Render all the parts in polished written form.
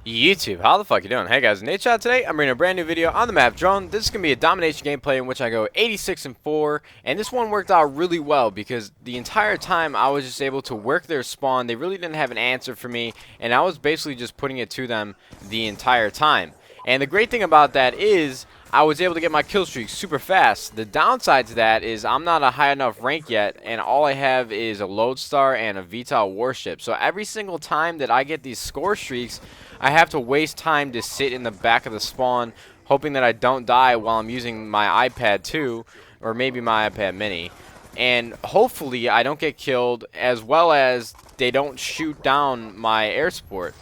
YouTube, how the fuck you doing? Hey guys, Nadeshot. Today I'm bringing a brand new video on the map Drone. This is going to be a domination gameplay in which I go 86-4, and this one worked out really well because the entire time I was just able to work their spawn. They really didn't have an answer for me, and I was basically just putting it to them the entire time. And the great thing about that is I was able to get my kill streak super fast. The downside to that is I'm not a high enough rank yet, and all I have is a Lodestar and a VTOL Warship. So every single time that I get these score streaks, I have to waste time to sit in the back of the spawn, hoping that I don't die while I'm using my iPad 2, or maybe my iPad mini. And hopefully I don't get killed, as well as they don't shoot down my air support.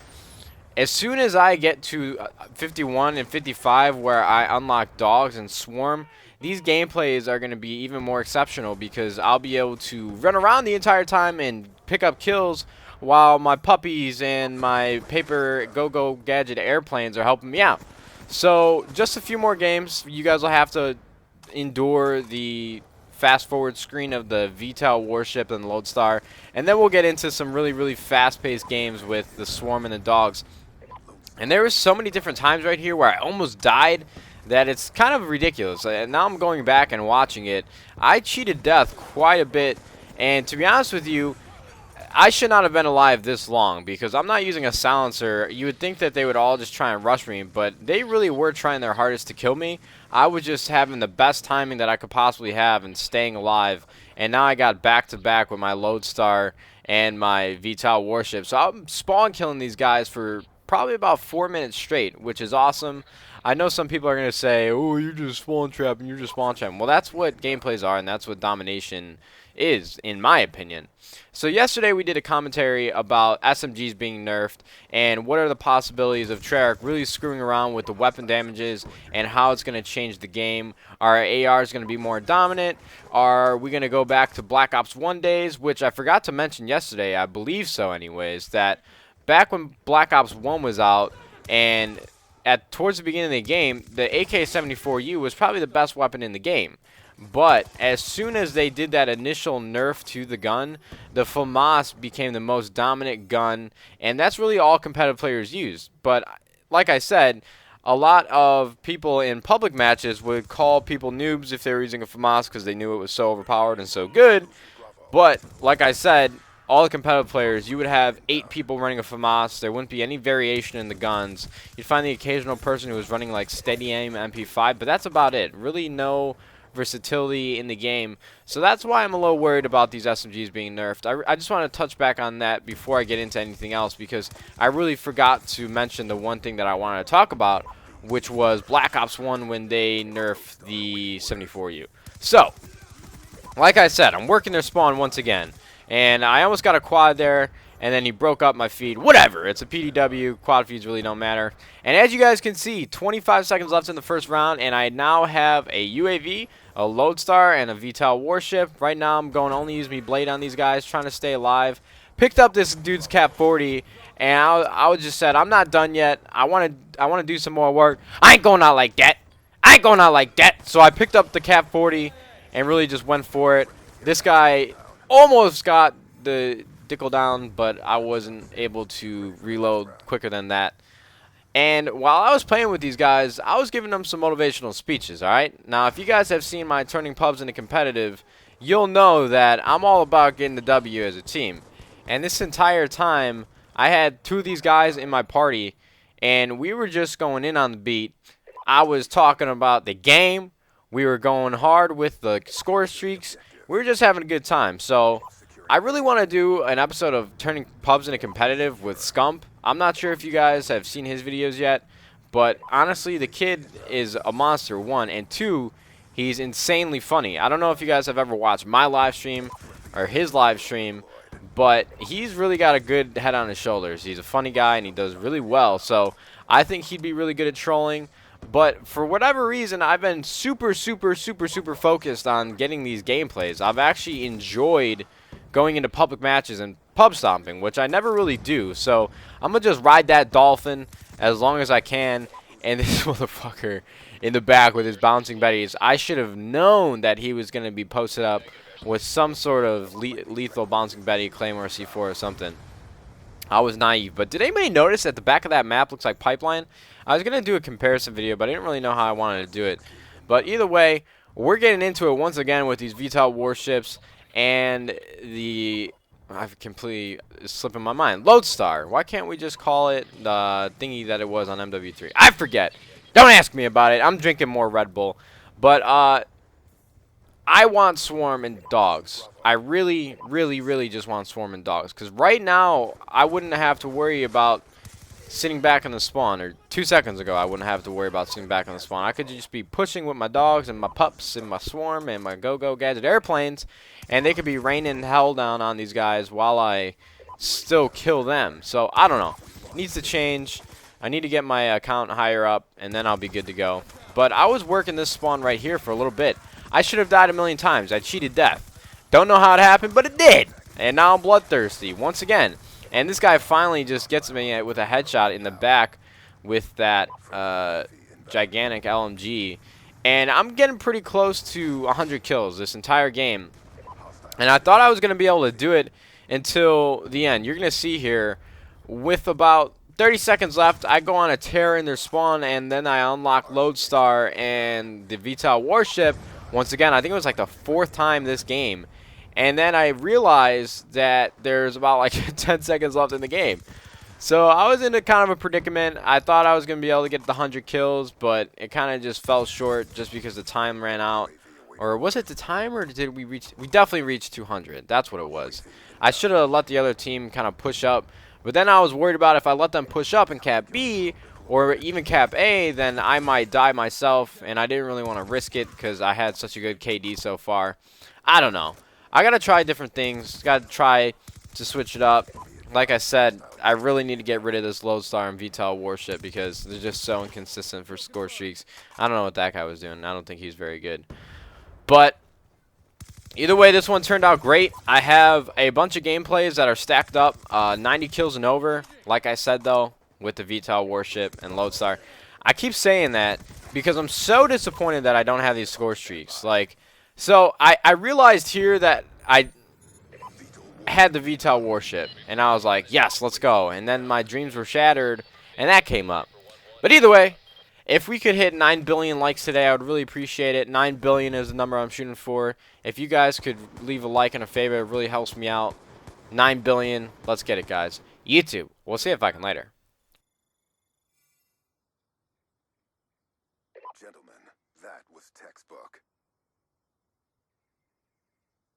As soon as I get to 51 and 55 where I unlock dogs and swarm, these gameplays are going to be even more exceptional because I'll be able to run around the entire time and pick up kills while my puppies and my paper go-go gadget airplanes are helping me out. So just a few more games. You guys will have to endure the fast forward screen of the VTOL Warship and the Lodestar, and then we'll get into some really fast-paced games with the swarm and the dogs. And there was so many different times right here where I almost died that it's kind of ridiculous. And now I'm going back and watching it. I cheated death quite a bit, and to be honest with you, I should not have been alive this long because I'm not using a silencer. You would think that they would all just try and rush me, but they really were trying their hardest to kill me. I was just having the best timing that I could possibly have and staying alive, and now I got back to back with my Lodestar and my VTOL Warship. So I'm spawn killing these guys for probably about 4 minutes straight, which is awesome. I know some people are going to say, oh, you're just spawn trapping, you're just spawn trapping. Well, that's what gameplays are, and that's what domination is, in my opinion. So yesterday we did a commentary about SMGs being nerfed and what are the possibilities of Treyarch really screwing around with the weapon damages and how it's going to change the game. Are ARs going to be more dominant? Are we going to go back to Black Ops 1 days, which I forgot to mention yesterday, I believe so anyways, that back when Black Ops 1 was out and towards the beginning of the game, the AK-74U was probably the best weapon in the game. But as soon as they did that initial nerf to the gun, the FAMAS became the most dominant gun, and that's really all competitive players use. But like I said, a lot of people in public matches would call people noobs if they were using a FAMAS because they knew it was so overpowered and so good. But like I said, all the competitive players, you would have 8 people running a FAMAS. There wouldn't be any variation in the guns. You'd find the occasional person who was running like steady aim MP5, but that's about it. Really no versatility in the game. So that's why I'm a little worried about these SMGs being nerfed. I just want to touch back on that before I get into anything else because I really forgot to mention the one thing that I wanted to talk about, which was Black Ops 1 when they nerfed the 74U. So, like I said, I'm working their spawn once again. And I almost got a quad there, and then he broke up my feed. Whatever, it's a PDW, quad feeds really don't matter. And as you guys can see, 25 seconds left in the first round, and I now have a UAV, a Lodestar, and a VTOL Warship. Right now I'm going to only use me Blade on these guys, trying to stay alive. Picked up this dude's Cap 40, and I was just said, I'm not done yet. I want to do some more work. I ain't going out like that. I ain't going out like that. So I picked up the Cap 40 and really just went for it. This guy almost got the dickle down, but I wasn't able to reload quicker than that. And while I was playing with these guys, I was giving them some motivational speeches, alright? Now, if you guys have seen my turning pubs into competitive, you'll know that I'm all about getting the W as a team. And this entire time, I had 2 of these guys in my party, and we were just going in on the beat. I was talking about the game. We were going hard with the score streaks. We were just having a good time. So I really want to do an episode of turning pubs into competitive with Scump. I'm not sure if you guys have seen his videos yet, but honestly, the kid is a monster, 1, and 2, he's insanely funny. I don't know if you guys have ever watched my live stream or his live stream, but he's really got a good head on his shoulders. He's a funny guy, and he does really well, so I think he'd be really good at trolling. But for whatever reason, I've been super focused on getting these gameplays. I've actually enjoyed going into public matches and pub stomping, which I never really do. So I'm going to just ride that dolphin as long as I can. And this motherfucker in the back with his bouncing betties, I should have known that he was going to be posted up with some sort of lethal bouncing betty, Claymore C4 or something. I was naive. But did anybody notice that the back of that map looks like pipeline? I was going to do a comparison video, but I didn't really know how I wanted to do it. But either way, we're getting into it once again with these VTOL warships and the... I've completely slipping my mind. Lodestar. Why can't we just call it the thingy that it was on MW3? I forget. Don't ask me about it. I'm drinking more Red Bull. But I want Swarm and dogs. I really, really, really just want Swarm and dogs. Because right now, I wouldn't have to worry about sitting back on the spawn. Or 2 seconds ago, I wouldn't have to worry about sitting back on the spawn. I could just be pushing with my dogs and my pups and my Swarm and my Go-Go Gadget airplanes. And they could be raining hell down on these guys while I still kill them. So, I don't know. It needs to change. I need to get my account higher up, and then I'll be good to go. But I was working this spawn right here for a little bit. I should have died a million times. I cheated death. Don't know how it happened, but it did. And now I'm bloodthirsty once again. And this guy finally just gets me with a headshot in the back with that gigantic LMG. And I'm getting pretty close to 100 kills this entire game. And I thought I was going to be able to do it until the end. You're going to see here with about 30 seconds left, I go on a tear in their spawn, and then I unlock Lodestar and the VTOL Warship. Once again, I think it was like the 4th time this game. And then I realized that there's about like 10 seconds left in the game. So I was in a kind of a predicament. I thought I was going to be able to get the 100 kills, but it kind of just fell short just because the time ran out. Or was it the time, or did we reach? We definitely reached 200. That's what it was. I should have let the other team kind of push up. But then I was worried about if I let them push up in Cap B or even Cap A, then I might die myself, and I didn't really want to risk it because I had such a good KD so far. I don't know. I got to try different things. Got to try to switch it up. Like I said, I really need to get rid of this Lodestar and VTOL Warship because they're just so inconsistent for score streaks. I don't know what that guy was doing. I don't think he's very good. But either way, this one turned out great. I have a bunch of gameplays that are stacked up, 90 kills and over. Like I said, though, with the VTOL Warship and Lodestar. I keep saying that because I'm so disappointed that I don't have these score streaks. So I realized here that I had the VTOL Warship, and I was like, yes, let's go. And then my dreams were shattered, and that came up. But either way, if we could hit 9 billion likes today, I would really appreciate it. 9 billion is the number I'm shooting for. If you guys could leave a like and a favorite, it really helps me out. 9 billion. Let's get it, guys. YouTube. We'll see if I can later.